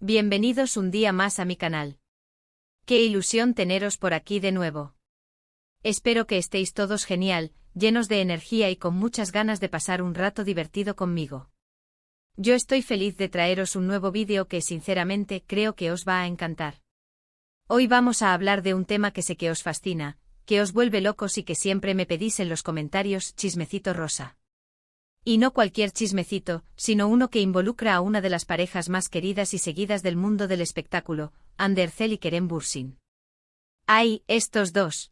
Bienvenidos un día más a mi canal. Qué ilusión teneros por aquí de nuevo. Espero que estéis todos genial, llenos de energía y con muchas ganas de pasar un rato divertido conmigo. Yo estoy feliz de traeros un nuevo vídeo que sinceramente creo que os va a encantar. Hoy vamos a hablar de un tema que sé que os fascina, que os vuelve locos y que siempre me pedís en los comentarios: chismecito rosa. Y no cualquier chismecito, sino uno que involucra a una de las parejas más queridas y seguidas del mundo del espectáculo, Ander Erzel y Kerem Bürsin. ¡Ay, estos dos!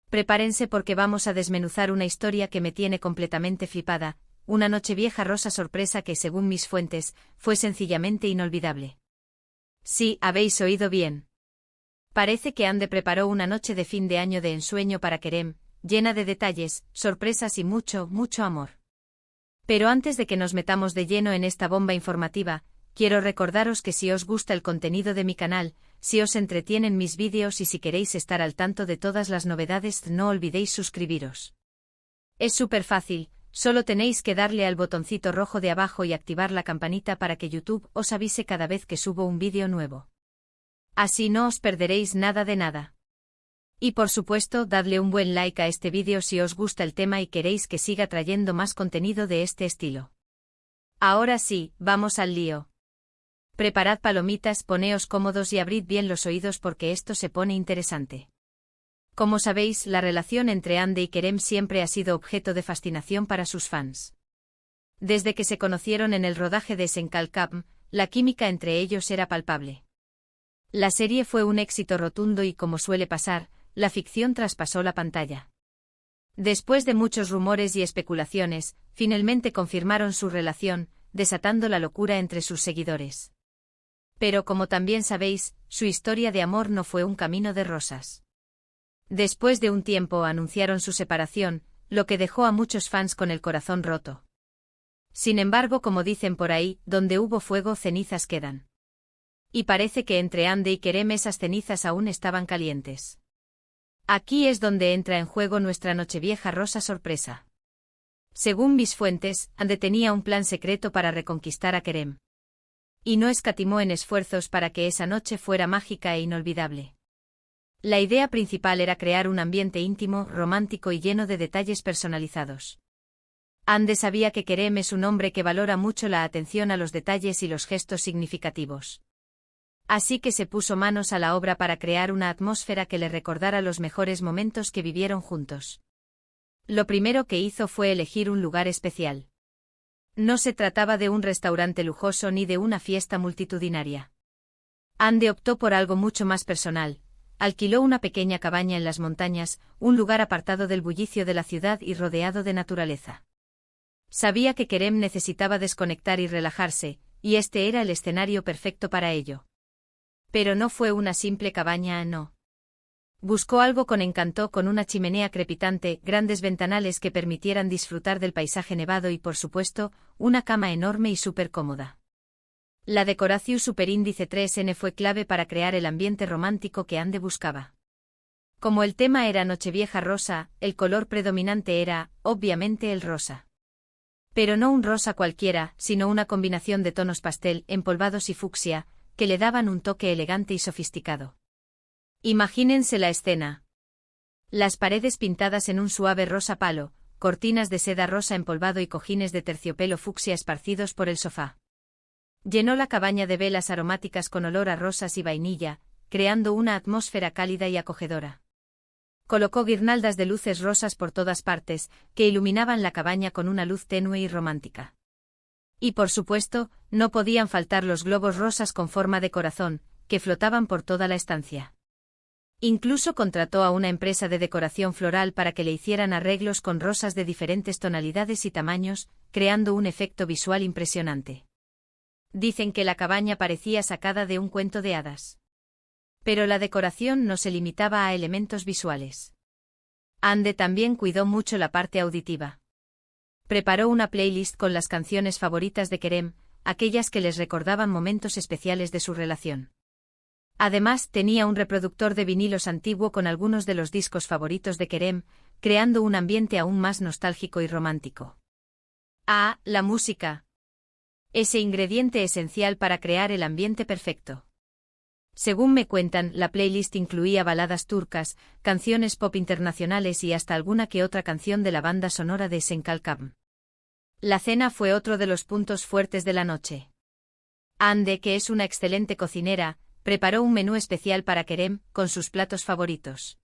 Prepárense porque vamos a desmenuzar una historia que me tiene completamente flipada, una nochevieja rosa sorpresa que, según mis fuentes, fue sencillamente inolvidable. Sí, habéis oído bien. Parece que Ande preparó una noche de fin de año de ensueño para Kerem, llena de detalles, sorpresas y mucho, mucho amor. Pero antes de que nos metamos de lleno en esta bomba informativa, quiero recordaros que si os gusta el contenido de mi canal, si os entretienen mis vídeos y si queréis estar al tanto de todas las novedades, no olvidéis suscribiros. Es súper fácil, solo tenéis que darle al botoncito rojo de abajo y activar la campanita para que YouTube os avise cada vez que subo un vídeo nuevo. Así no os perderéis nada de nada. Y por supuesto, dadle un buen like a este vídeo si os gusta el tema y queréis que siga trayendo más contenido de este estilo. Ahora sí, vamos al lío. Preparad palomitas, poneos cómodos y abrid bien los oídos porque esto se pone interesante. Como sabéis, la relación entre Ande y Kerem siempre ha sido objeto de fascinación para sus fans. Desde que se conocieron en el rodaje de Senkalkam, la química entre ellos era palpable. La serie fue un éxito rotundo y, como suele pasar, la ficción traspasó la pantalla. Después de muchos rumores y especulaciones, finalmente confirmaron su relación, desatando la locura entre sus seguidores. Pero como también sabéis, su historia de amor no fue un camino de rosas. Después de un tiempo anunciaron su separación, lo que dejó a muchos fans con el corazón roto. Sin embargo, como dicen por ahí, donde hubo fuego, cenizas quedan. Y parece que entre Ande y Kerem esas cenizas aún estaban calientes. Aquí es donde entra en juego nuestra nochevieja rosa sorpresa. Según mis fuentes, Ande tenía un plan secreto para reconquistar a Kerem. Y no escatimó en esfuerzos para que esa noche fuera mágica e inolvidable. La idea principal era crear un ambiente íntimo, romántico y lleno de detalles personalizados. Ande sabía que Kerem es un hombre que valora mucho la atención a los detalles y los gestos significativos. Así que se puso manos a la obra para crear una atmósfera que le recordara los mejores momentos que vivieron juntos. Lo primero que hizo fue elegir un lugar especial. No se trataba de un restaurante lujoso ni de una fiesta multitudinaria. Ande optó por algo mucho más personal. Alquiló una pequeña cabaña en las montañas, un lugar apartado del bullicio de la ciudad y rodeado de naturaleza. Sabía que Kerem necesitaba desconectar y relajarse, y este era el escenario perfecto para ello. Pero no fue una simple cabaña, no. Buscó algo con encanto, con una chimenea crepitante, grandes ventanales que permitieran disfrutar del paisaje nevado y, por supuesto, una cama enorme y súper cómoda. La decoración superíndice 3N fue clave para crear el ambiente romántico que Ande buscaba. Como el tema era Nochevieja rosa, el color predominante era, obviamente, el rosa. Pero no un rosa cualquiera, sino una combinación de tonos pastel, empolvados y fucsia, que le daban un toque elegante y sofisticado. Imagínense la escena. Las paredes pintadas en un suave rosa palo, cortinas de seda rosa empolvado y cojines de terciopelo fucsia esparcidos por el sofá. Llenó la cabaña de velas aromáticas con olor a rosas y vainilla, creando una atmósfera cálida y acogedora. Colocó guirnaldas de luces rosas por todas partes, que iluminaban la cabaña con una luz tenue y romántica. Y por supuesto, no podían faltar los globos rosas con forma de corazón, que flotaban por toda la estancia. Incluso contrató a una empresa de decoración floral para que le hicieran arreglos con rosas de diferentes tonalidades y tamaños, creando un efecto visual impresionante. Dicen que la cabaña parecía sacada de un cuento de hadas. Pero la decoración no se limitaba a elementos visuales. Ande también cuidó mucho la parte auditiva. Preparó una playlist con las canciones favoritas de Kerem, aquellas que les recordaban momentos especiales de su relación. Además, tenía un reproductor de vinilos antiguo con algunos de los discos favoritos de Kerem, creando un ambiente aún más nostálgico y romántico. Ah, la música. Ese ingrediente esencial para crear el ambiente perfecto. Según me cuentan, la playlist incluía baladas turcas, canciones pop internacionales y hasta alguna que otra canción de la banda sonora de Esenkalkam. La cena fue otro de los puntos fuertes de la noche. Hande, que es una excelente cocinera, preparó un menú especial para Kerem, con sus platos favoritos.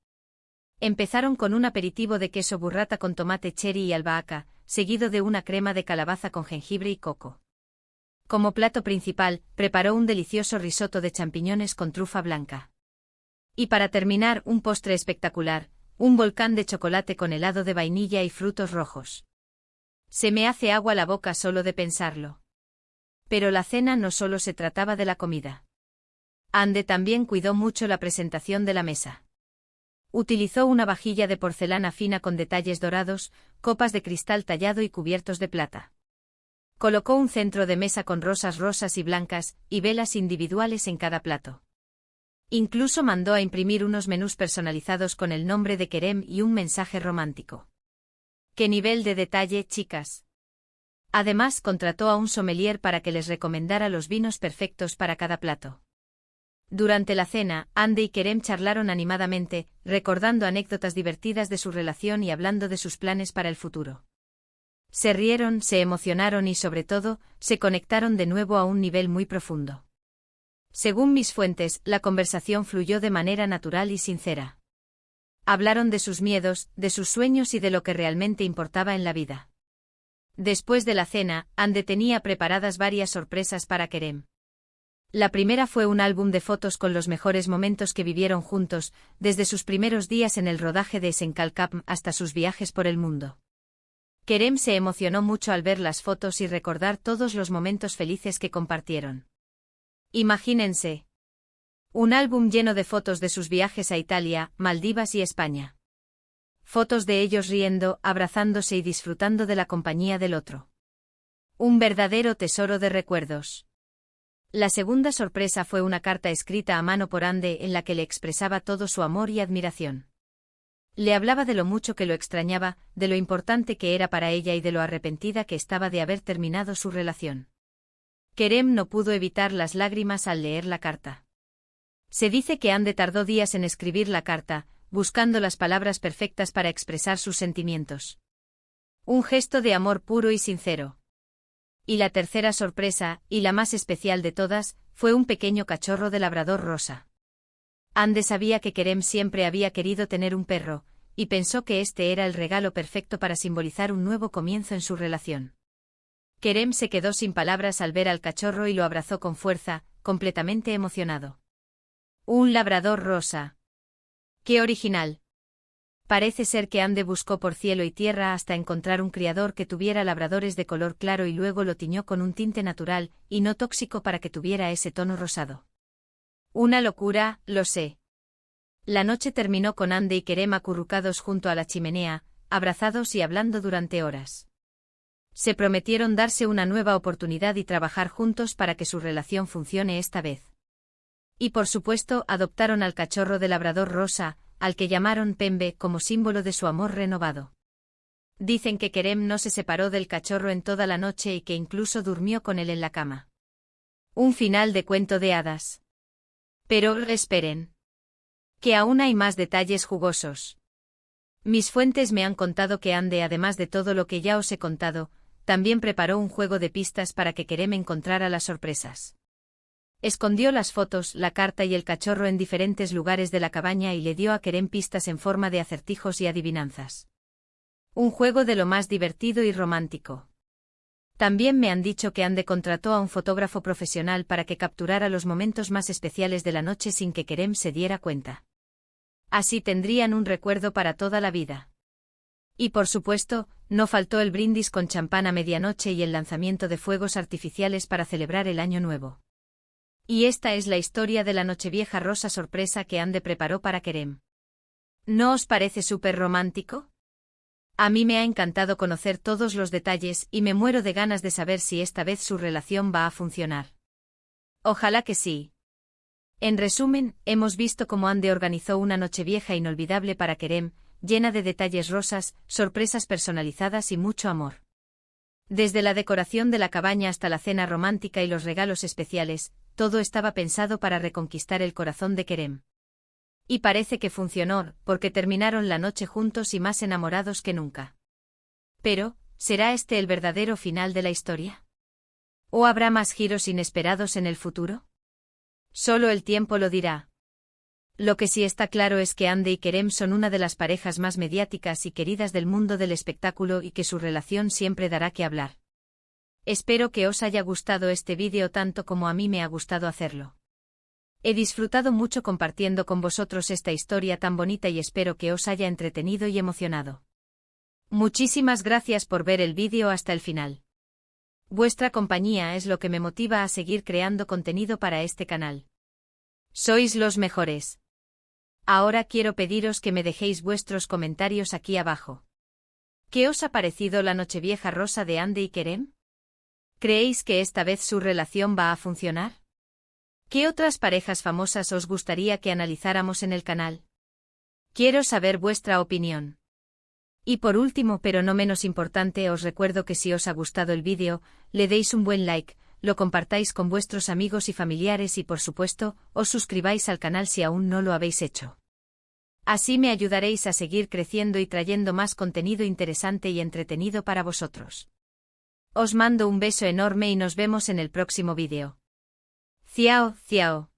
Empezaron con un aperitivo de queso burrata con tomate cherry y albahaca, seguido de una crema de calabaza con jengibre y coco. Como plato principal, preparó un delicioso risotto de champiñones con trufa blanca. Y para terminar, un postre espectacular, un volcán de chocolate con helado de vainilla y frutos rojos. Se me hace agua la boca solo de pensarlo. Pero la cena no solo se trataba de la comida. Hande también cuidó mucho la presentación de la mesa. Utilizó una vajilla de porcelana fina con detalles dorados, copas de cristal tallado y cubiertos de plata. Colocó un centro de mesa con rosas rosas y blancas, y velas individuales en cada plato. Incluso mandó a imprimir unos menús personalizados con el nombre de Kerem y un mensaje romántico. ¡Qué nivel de detalle, chicas! Además, contrató a un sommelier para que les recomendara los vinos perfectos para cada plato. Durante la cena, Hande y Kerem charlaron animadamente, recordando anécdotas divertidas de su relación y hablando de sus planes para el futuro. Se rieron, se emocionaron y sobre todo, se conectaron de nuevo a un nivel muy profundo. Según mis fuentes, la conversación fluyó de manera natural y sincera. Hablaron de sus miedos, de sus sueños y de lo que realmente importaba en la vida. Después de la cena, Hande tenía preparadas varias sorpresas para Kerem. La primera fue un álbum de fotos con los mejores momentos que vivieron juntos, desde sus primeros días en el rodaje de Esenkalkam hasta sus viajes por el mundo. Kerem se emocionó mucho al ver las fotos y recordar todos los momentos felices que compartieron. Imagínense. Un álbum lleno de fotos de sus viajes a Italia, Maldivas y España. Fotos de ellos riendo, abrazándose y disfrutando de la compañía del otro. Un verdadero tesoro de recuerdos. La segunda sorpresa fue una carta escrita a mano por Hande en la que le expresaba todo su amor y admiración. Le hablaba de lo mucho que lo extrañaba, de lo importante que era para ella y de lo arrepentida que estaba de haber terminado su relación. Kerem no pudo evitar las lágrimas al leer la carta. Se dice que Hande tardó días en escribir la carta, buscando las palabras perfectas para expresar sus sentimientos. Un gesto de amor puro y sincero. Y la tercera sorpresa, y la más especial de todas, fue un pequeño cachorro de labrador rosa. Hande sabía que Kerem siempre había querido tener un perro, y pensó que este era el regalo perfecto para simbolizar un nuevo comienzo en su relación. Kerem se quedó sin palabras al ver al cachorro y lo abrazó con fuerza, completamente emocionado. Un labrador rosa. ¡Qué original! Parece ser que Hande buscó por cielo y tierra hasta encontrar un criador que tuviera labradores de color claro y luego lo tiñó con un tinte natural y no tóxico para que tuviera ese tono rosado. Una locura, lo sé. La noche terminó con Hande y Kerem acurrucados junto a la chimenea, abrazados y hablando durante horas. Se prometieron darse una nueva oportunidad y trabajar juntos para que su relación funcione esta vez. Y por supuesto, adoptaron al cachorro de labrador rosa, al que llamaron Pembe como símbolo de su amor renovado. Dicen que Kerem no se separó del cachorro en toda la noche y que incluso durmió con él en la cama. Un final de cuento de hadas. Pero esperen. Que aún hay más detalles jugosos. Mis fuentes me han contado que Hande, además de todo lo que ya os he contado, también preparó un juego de pistas para que Kerem encontrara las sorpresas. Escondió las fotos, la carta y el cachorro en diferentes lugares de la cabaña y le dio a Kerem pistas en forma de acertijos y adivinanzas. Un juego de lo más divertido y romántico. También me han dicho que Hande contrató a un fotógrafo profesional para que capturara los momentos más especiales de la noche sin que Kerem se diera cuenta. Así tendrían un recuerdo para toda la vida. Y por supuesto, no faltó el brindis con champán a medianoche y el lanzamiento de fuegos artificiales para celebrar el Año Nuevo. Y esta es la historia de la Nochevieja rosa sorpresa que Hande preparó para Kerem. ¿No os parece súper romántico? A mí me ha encantado conocer todos los detalles y me muero de ganas de saber si esta vez su relación va a funcionar. Ojalá que sí. En resumen, hemos visto cómo Hande organizó una Nochevieja inolvidable para Kerem, llena de detalles rosas, sorpresas personalizadas y mucho amor. Desde la decoración de la cabaña hasta la cena romántica y los regalos especiales, todo estaba pensado para reconquistar el corazón de Kerem. Y parece que funcionó, porque terminaron la noche juntos y más enamorados que nunca. Pero, ¿será este el verdadero final de la historia? ¿O habrá más giros inesperados en el futuro? Solo el tiempo lo dirá. Lo que sí está claro es que Hande y Kerem son una de las parejas más mediáticas y queridas del mundo del espectáculo y que su relación siempre dará que hablar. Espero que os haya gustado este vídeo tanto como a mí me ha gustado hacerlo. He disfrutado mucho compartiendo con vosotros esta historia tan bonita y espero que os haya entretenido y emocionado. Muchísimas gracias por ver el vídeo hasta el final. Vuestra compañía es lo que me motiva a seguir creando contenido para este canal. Sois los mejores. Ahora quiero pediros que me dejéis vuestros comentarios aquí abajo. ¿Qué os ha parecido la nochevieja rosa de Hande y Kerem? ¿Creéis que esta vez su relación va a funcionar? ¿Qué otras parejas famosas os gustaría que analizáramos en el canal? Quiero saber vuestra opinión. Y por último, pero no menos importante, os recuerdo que si os ha gustado el vídeo, le deis un buen like, lo compartáis con vuestros amigos y familiares y por supuesto, os suscribáis al canal si aún no lo habéis hecho. Así me ayudaréis a seguir creciendo y trayendo más contenido interesante y entretenido para vosotros. Os mando un beso enorme y nos vemos en el próximo vídeo. Ciao, ciao.